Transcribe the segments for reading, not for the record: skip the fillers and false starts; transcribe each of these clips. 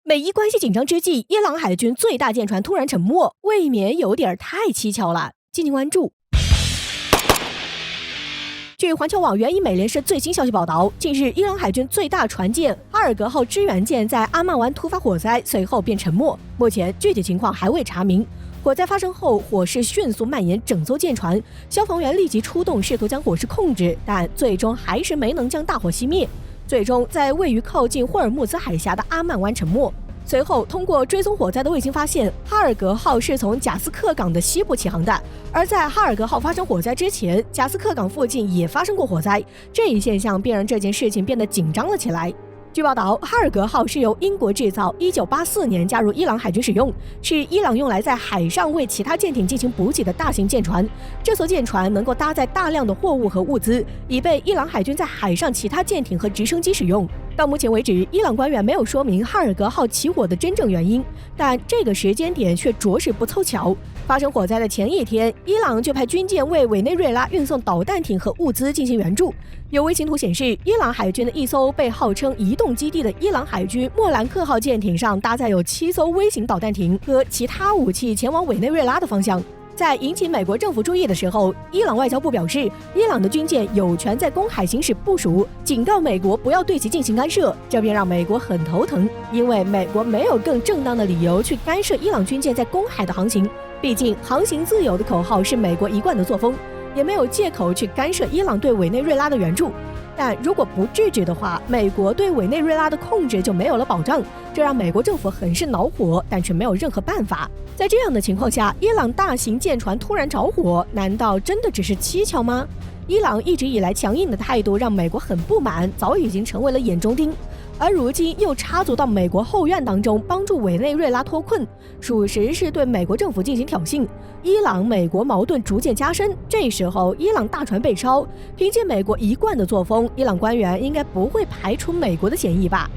美伊关系紧张之际，伊朗海军最大舰船突然沉没，未免有点太蹊跷了。敬请关注。据环球网援引美联社最新消息报道，近日伊朗海军最大船舰哈尔格号支援舰在阿曼湾突发火灾，随后便沉没。目前具体情况还未查明。火灾发生后，火势迅速蔓延整艘舰船，消防员立即出动，试图将火势控制，但最终还是没能将大火熄灭。最终在位于靠近霍尔木兹海峡的阿曼湾沉没。随后，通过追踪火灾的卫星发现，哈尔格号是从贾斯克港的西部起航的。而在哈尔格号发生火灾之前，贾斯克港附近也发生过火灾，这一现象便让这件事情变得紧张了起来。据报道，哈尔格号是由英国制造，1984年加入伊朗海军使用，是伊朗用来在海上为其他舰艇进行补给的大型舰船。这艘舰船能够搭载大量的货物和物资，以被伊朗海军在海上其他舰艇和直升机使用。到目前为止，伊朗官员没有说明哈尔格号起火的真正原因，但这个时间点却着实不凑巧。发生火灾的前一天，伊朗就派军舰为委内瑞拉运送导弹艇和物资进行援助。有卫星图显示，伊朗海军的一艘被号称移动基地的伊朗海军莫兰克号舰艇上搭载有7艘微型导弹艇和其他武器前往委内瑞拉的方向。在引起美国政府注意的时候，伊朗外交部表示，伊朗的军舰有权在公海行使部署，警告美国不要对其进行干涉。这便让美国很头疼，因为美国没有更正当的理由去干涉伊朗军舰在公海的航行。毕竟航行自由的口号是美国一贯的作风，也没有借口去干涉伊朗对委内瑞拉的援助。但如果不制止的话，美国对委内瑞拉的控制就没有了保障，这让美国政府很是恼火，但却没有任何办法。在这样的情况下，伊朗大型舰船突然着火，难道真的只是蹊跷吗？伊朗一直以来强硬的态度让美国很不满，早已经成为了眼中钉。而如今又插足到美国后院当中，帮助委内瑞拉脱困，属实是对美国政府进行挑衅。伊朗美国矛盾逐渐加深，这时候伊朗大船被烧，凭借美国一贯的作风，伊朗官员应该不会排除美国的嫌疑吧。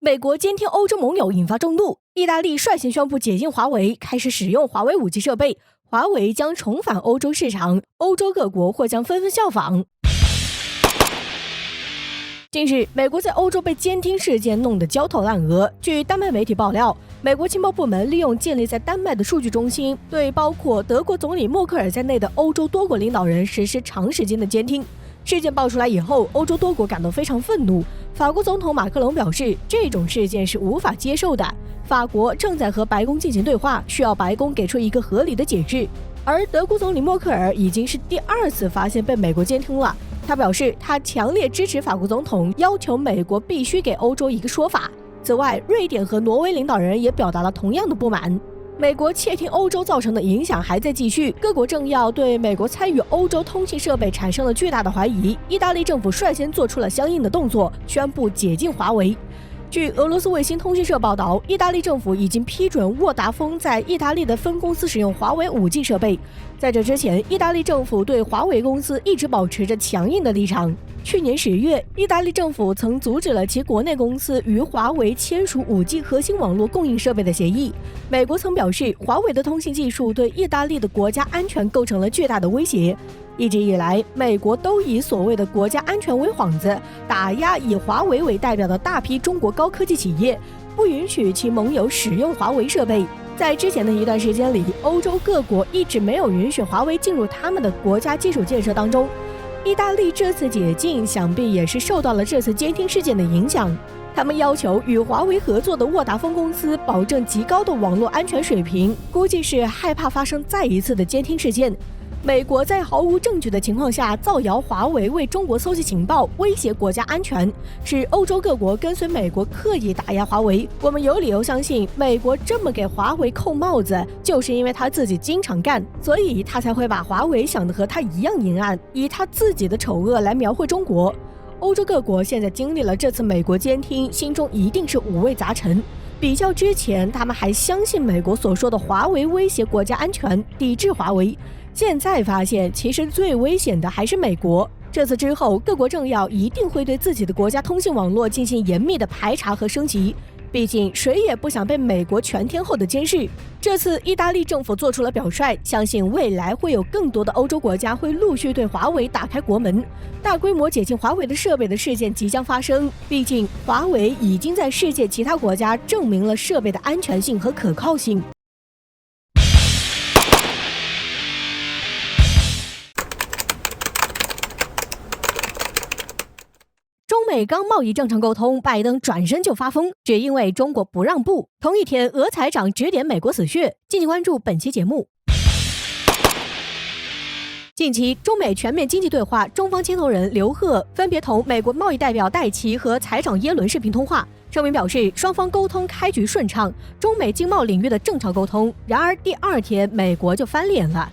美国监听欧洲盟友引发众怒，意大利率先宣布解禁华为，开始使用华为5G 设备，华为将重返欧洲市场，欧洲各国或将纷纷效仿。近日，美国在欧洲被监听事件弄得焦头烂额。据丹麦媒体爆料，美国情报部门利用建立在丹麦的数据中心，对包括德国总理默克尔在内的欧洲多国领导人实施长时间的监听。事件爆出来以后，欧洲多国感到非常愤怒。法国总统马克龙表示，这种事件是无法接受的。法国正在和白宫进行对话，需要白宫给出一个合理的解释。而德国总理默克尔已经是第2次发现被美国监听了。他表示，他强烈支持法国总统要求美国必须给欧洲一个说法。此外，瑞典和挪威领导人也表达了同样的不满。美国窃听欧洲造成的影响还在继续，各国政要对美国参与欧洲通信设备产生了巨大的怀疑。意大利政府率先做出了相应的动作，宣布解禁华为。据俄罗斯卫星通讯社报道，意大利政府已经批准沃达丰在意大利的分公司使用华为5G 设备。在这之前，意大利政府对华为公司一直保持着强硬的立场。去年10月，意大利政府曾阻止了其国内公司与华为签署5G 核心网络供应设备的协议。美国曾表示，华为的通信技术对意大利的国家安全构成了巨大的威胁。一直以来，美国都以所谓的国家安全为幌子，打压以华为为代表的大批中国高科技企业，不允许其盟友使用华为设备。在之前的一段时间里，欧洲各国一直没有允许华为进入他们的国家基础建设当中。意大利这次解禁，想必也是受到了这次监听事件的影响。他们要求与华为合作的沃达丰公司保证极高的网络安全水平，估计是害怕发生再一次的监听事件。美国在毫无证据的情况下造谣华为为中国搜集情报，威胁国家安全，使欧洲各国跟随美国刻意打压华为。我们有理由相信，美国这么给华为扣帽子，就是因为他自己经常干，所以他才会把华为想得和他一样阴暗，以他自己的丑恶来描绘中国。欧洲各国现在经历了这次美国监听，心中一定是五味杂陈。比较之前，他们还相信美国所说的华为威胁国家安全，抵制华为。现在发现，其实最危险的还是美国。这次之后，各国政要一定会对自己的国家通信网络进行严密的排查和升级。毕竟谁也不想被美国全天候的监视。这次意大利政府做出了表率，相信未来会有更多的欧洲国家会陆续对华为打开国门。大规模解禁华为的设备的事件即将发生，毕竟华为已经在世界其他国家证明了设备的安全性和可靠性。中美刚贸易正常沟通，拜登转身就发疯，只因为中国不让步。同一天，俄财长指点美国死穴。敬请关注本期节目。近期，中美全面经济对话中方牵头人刘鹤分别同美国贸易代表戴奇和财长耶伦视频通话，声明表示双方沟通开局顺畅，中美经贸领域的正常沟通。然而第二天，美国就翻脸了。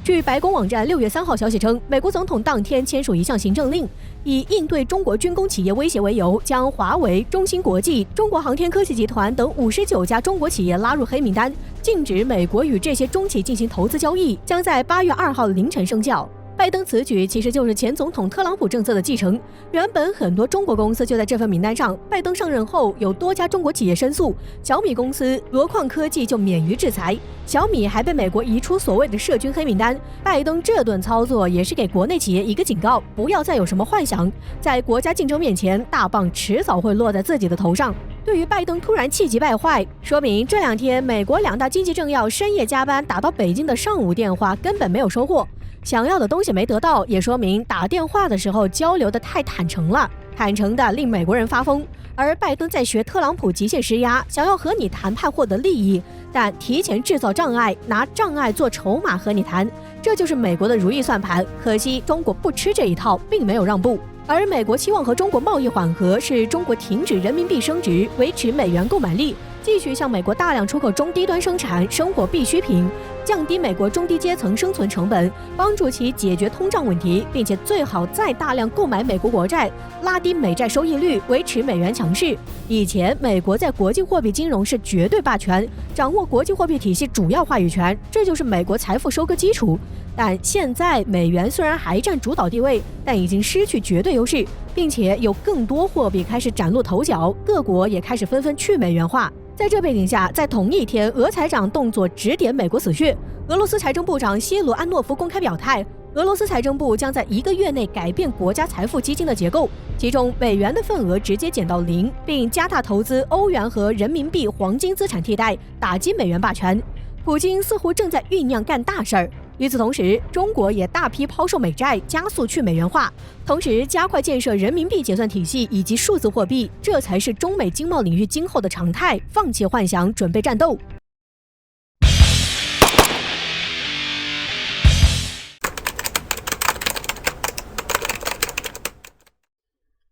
据白宫网站6月3号消息称，美国总统当天签署一项行政令，以应对中国军工企业威胁为由，将华为、中芯国际、中国航天科技集团等59家中国企业拉入黑名单，禁止美国与这些中企进行投资交易，将在8月2号凌晨生效。拜登此举其实就是前总统特朗普政策的继承，原本很多中国公司就在这份名单上，拜登上任后有多家中国企业申诉，小米公司、罗矿科技就免于制裁，小米还被美国移出所谓的涉军黑名单。拜登这顿操作也是给国内企业一个警告，不要再有什么幻想，在国家竞争面前，大棒迟早会落在自己的头上。对于拜登突然气急败坏，说明这2天美国2大经济政要深夜加班打到北京的上午电话根本没有收获，想要的东西没得到，也说明打电话的时候交流的太坦诚了，坦诚的令美国人发疯。而拜登在学特朗普极限施压，想要和你谈判获得利益，但提前制造障碍，拿障碍做筹码和你谈，这就是美国的如意算盘。可惜中国不吃这一套，并没有让步。而美国期望和中国贸易缓和，是中国停止人民币升值，维持美元购买力，继续向美国大量出口中低端生产生活必需品，降低美国中低阶层生存成本，帮助其解决通胀问题，并且最好再大量购买美国国债，拉低美债收益率，维持美元强势。以前美国在国际货币金融是绝对霸权，掌握国际货币体系主要话语权，这就是美国财富收割基础。但现在美元虽然还占主导地位，但已经失去绝对优势，并且有更多货币开始崭露头角，各国也开始纷纷去美元化。在这背景下，在同一天，俄财长动作指点美国死穴。俄罗斯财政部长谢鲁安诺夫公开表态，俄罗斯财政部将在1个月内改变国家财富基金的结构，其中美元的份额直接减到0，并加大投资欧元和人民币黄金资产替代，打击美元霸权。普京似乎正在酝酿干大事儿。与此同时，中国也大批抛售美债，加速去美元化，同时加快建设人民币结算体系以及数字货币，这才是中美经贸领域今后的常态。放弃幻想，准备战斗。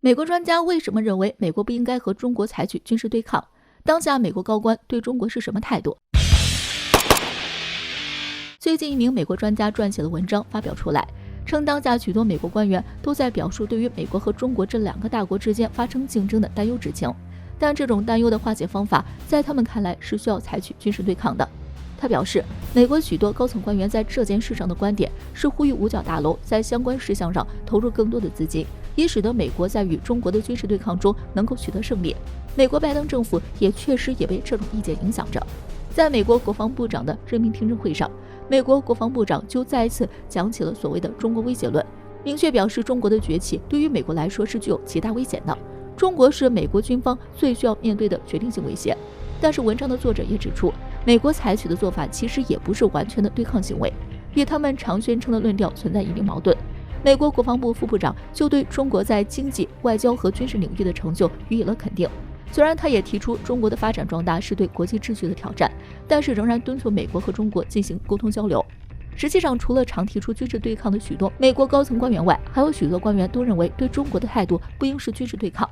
美国专家为什么认为美国不应该和中国采取军事对抗？当下美国高官对中国是什么态度？最近一名美国专家撰写的文章发表出来，称当下许多美国官员都在表述对于美国和中国这2个大国之间发生竞争的担忧之情，但这种担忧的化解方法在他们看来是需要采取军事对抗的。他表示，美国许多高层官员在这件事上的观点是呼吁五角大楼在相关事项上投入更多的资金，以使得美国在与中国的军事对抗中能够取得胜利。美国拜登政府也确实也被这种意见影响着。在美国国防部长的任命听证会上，美国国防部长就再一次讲起了所谓的中国威胁论，明确表示中国的崛起对于美国来说是具有极大危险的，中国是美国军方最需要面对的决定性威胁。但是文章的作者也指出，美国采取的做法其实也不是完全的对抗行为，与他们常宣称的论调存在一定矛盾。美国国防部副部长就对中国在经济、外交和军事领域的成就予以了肯定。虽然他也提出中国的发展壮大是对国际秩序的挑战，但是仍然敦促美国和中国进行沟通交流。实际上，除了常提出军事对抗的许多美国高层官员外，还有许多官员都认为对中国的态度不应是军事对抗。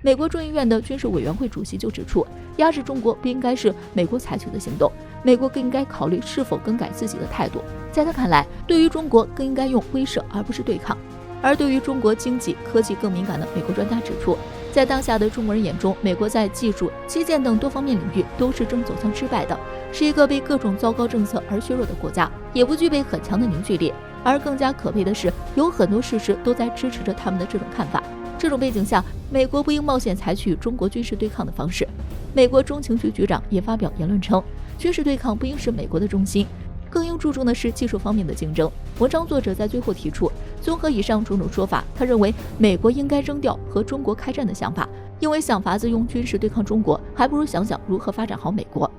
美国众议院的军事委员会主席就指出，压制中国不应该是美国采取的行动，美国更应该考虑是否更改自己的态度。在他看来，对于中国更应该用威慑而不是对抗。而对于中国经济、科技更敏感的美国专家指出，在当下的中国人眼中，美国在技术、基建等多方面领域都是正走向失败的，是一个被各种糟糕政策而削弱的国家，也不具备很强的凝聚力。而更加可悲的是，有很多事实都在支持着他们的这种看法。这种背景下，美国不应冒险采取中国军事对抗的方式。美国中情局局长也发表言论称，军事对抗不应是美国的中心，更应注重的是技术方面的竞争。文章作者在最后提出，综合以上种种说法，他认为美国应该扔掉和中国开战的想法，因为想法子用军事对抗中国，还不如想想如何发展好美国。